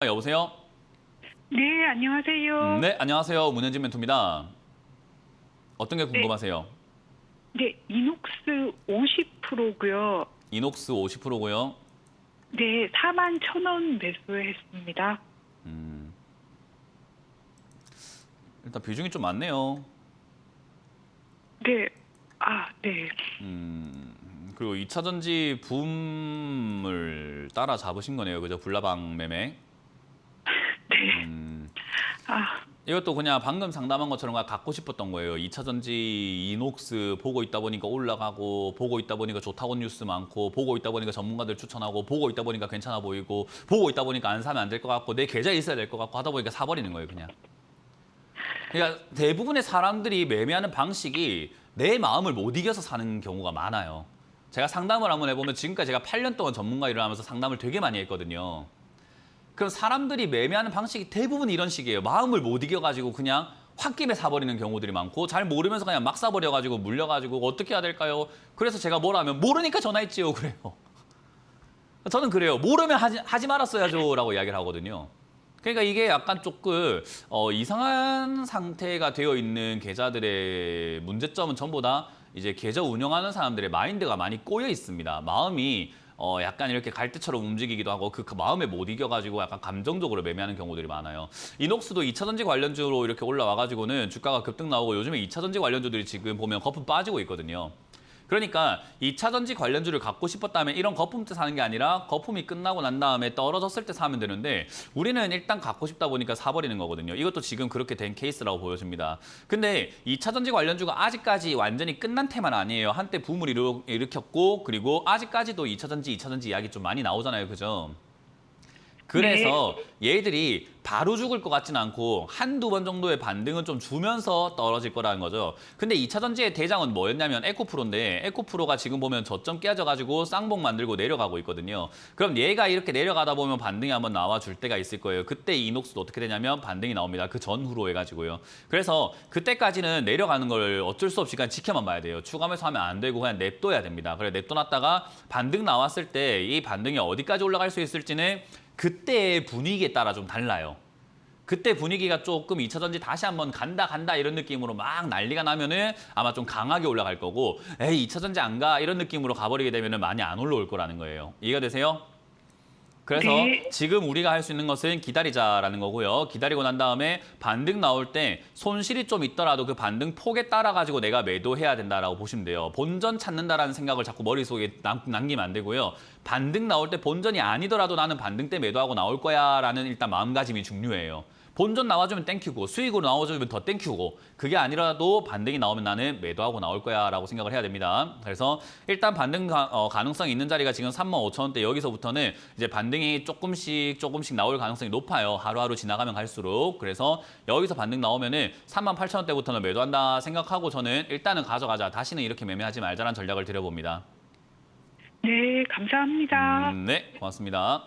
여보세요? 네, 안녕하세요. 네, 안녕하세요. 문현진 멘토입니다. 어떤 게 네, 궁금하세요? 네, 이녹스 50%고요. 이녹스 50%고요. 네, 41,000원 매수했습니다. 일단 비중이 좀 많네요. 네, 네. 그리고 2차 전지 붐을 따라 잡으신 거네요. 그죠? 불나방 매매. 네, 이것도 그냥 방금 상담한 것처럼 갖고 싶었던 거예요. 2차 전지 이녹스 보고 있다 보니까 올라가고, 보고 있다 보니까 좋다고 뉴스 많고, 보고 있다 보니까 전문가들 추천하고, 보고 있다 보니까 괜찮아 보이고, 보고 있다 보니까 안 사면 안 될 것 같고, 내 계좌에 있어야 될 것 같고 하다 보니까 사버리는 거예요, 그냥. 그러니까 대부분의 사람들이 매매하는 방식이 내 마음을 못 이겨서 사는 경우가 많아요. 제가 상담을 한번 해보면 지금까지 제가 8년 동안 전문가 일을 하면서 상담을 되게 많이 했거든요. 그럼 사람들이 매매하는 방식이 대부분 이런 식이에요. 마음을 못 이겨가지고 그냥 홧김에 사버리는 경우들이 많고 잘 모르면서 그냥 막 사버려가지고 물려가지고 어떻게 해야 될까요? 그래서 제가 뭐라 하면 모르니까 전화했지요. 그래요. 저는 그래요. 모르면 하지 말았어야죠 라고 이야기를 하거든요. 그러니까 이게 약간 조금 이상한 상태가 되어 있는 계좌들의 문제점은 전부 다 이제 계좌 운영하는 사람들의 마인드가 많이 꼬여 있습니다. 마음이 약간 이렇게 갈대처럼 움직이기도 하고 그 마음에 못 이겨가지고 약간 감정적으로 매매하는 경우들이 많아요. 이녹스도 2차 전지 관련주로 이렇게 올라와가지고는 주가가 급등 나오고 요즘에 2차 전지 관련주들이 지금 보면 거품 빠지고 있거든요. 그러니까 2차 전지 관련주를 갖고 싶었다면 이런 거품 때 사는 게 아니라 거품이 끝나고 난 다음에 떨어졌을 때 사면 되는데 우리는 일단 갖고 싶다 보니까 사버리는 거거든요. 이것도 지금 그렇게 된 케이스라고 보여집니다. 근데 2차 전지 관련주가 아직까지 완전히 끝난 테만 아니에요. 한때 붐을 일으켰고 그리고 아직까지도 2차 전지 이야기 좀 많이 나오잖아요. 그죠? 그래서 얘들이 바로 죽을 것 같지는 않고 한두 번 정도의 반등은 좀 주면서 떨어질 거라는 거죠. 근데 2차 전지의 대장은 뭐였냐면 에코프로인데 에코프로가 지금 보면 저점 깨져가지고 쌍봉 만들고 내려가고 있거든요. 그럼 얘가 이렇게 내려가다 보면 반등이 한번 나와줄 때가 있을 거예요. 그때 이녹스도 어떻게 되냐면 반등이 나옵니다. 그 전후로 해가지고요. 그래서 그때까지는 내려가는 걸 어쩔 수 없이 그냥 지켜만 봐야 돼요. 추가 매수하면 안 되고 그냥 냅둬야 됩니다. 그래 냅둬놨다가 반등 나왔을 때 이 반등이 어디까지 올라갈 수 있을지는 그때의 분위기에 따라 좀 달라요. 그때 분위기가 조금 2차 전지 다시 한번 간다 이런 느낌으로 막 난리가 나면은 아마 좀 강하게 올라갈 거고 에이 2차 전지 안 가 이런 느낌으로 가버리게 되면은 많이 안 올라올 거라는 거예요. 이해가 되세요? 그래서 네, 지금 우리가 할 수 있는 것은 기다리자라는 거고요. 기다리고 난 다음에 반등 나올 때 손실이 좀 있더라도 그 반등 폭에 따라 가지고 내가 매도해야 된다라고 보시면 돼요. 본전 찾는다라는 생각을 자꾸 머릿속에 남기면 안 되고요. 반등 나올 때 본전이 아니더라도 나는 반등 때 매도하고 나올 거야라는 일단 마음가짐이 중요해요. 본전 나와주면 땡큐고 수익으로 나와주면 더 땡큐고 그게 아니라도 반등이 나오면 나는 매도하고 나올 거야 라고 생각을 해야 됩니다. 그래서 일단 반등 가능성이 있는 자리가 지금 35,000원대 여기서부터는 이제 반등이 조금씩 나올 가능성이 높아요. 하루하루 지나가면 갈수록. 그래서 여기서 반등 나오면은 38,000원대부터는 매도한다 생각하고 저는 일단은 가져가자. 다시는 이렇게 매매하지 말자라는 전략을 드려봅니다. 네, 감사합니다. 네, 고맙습니다.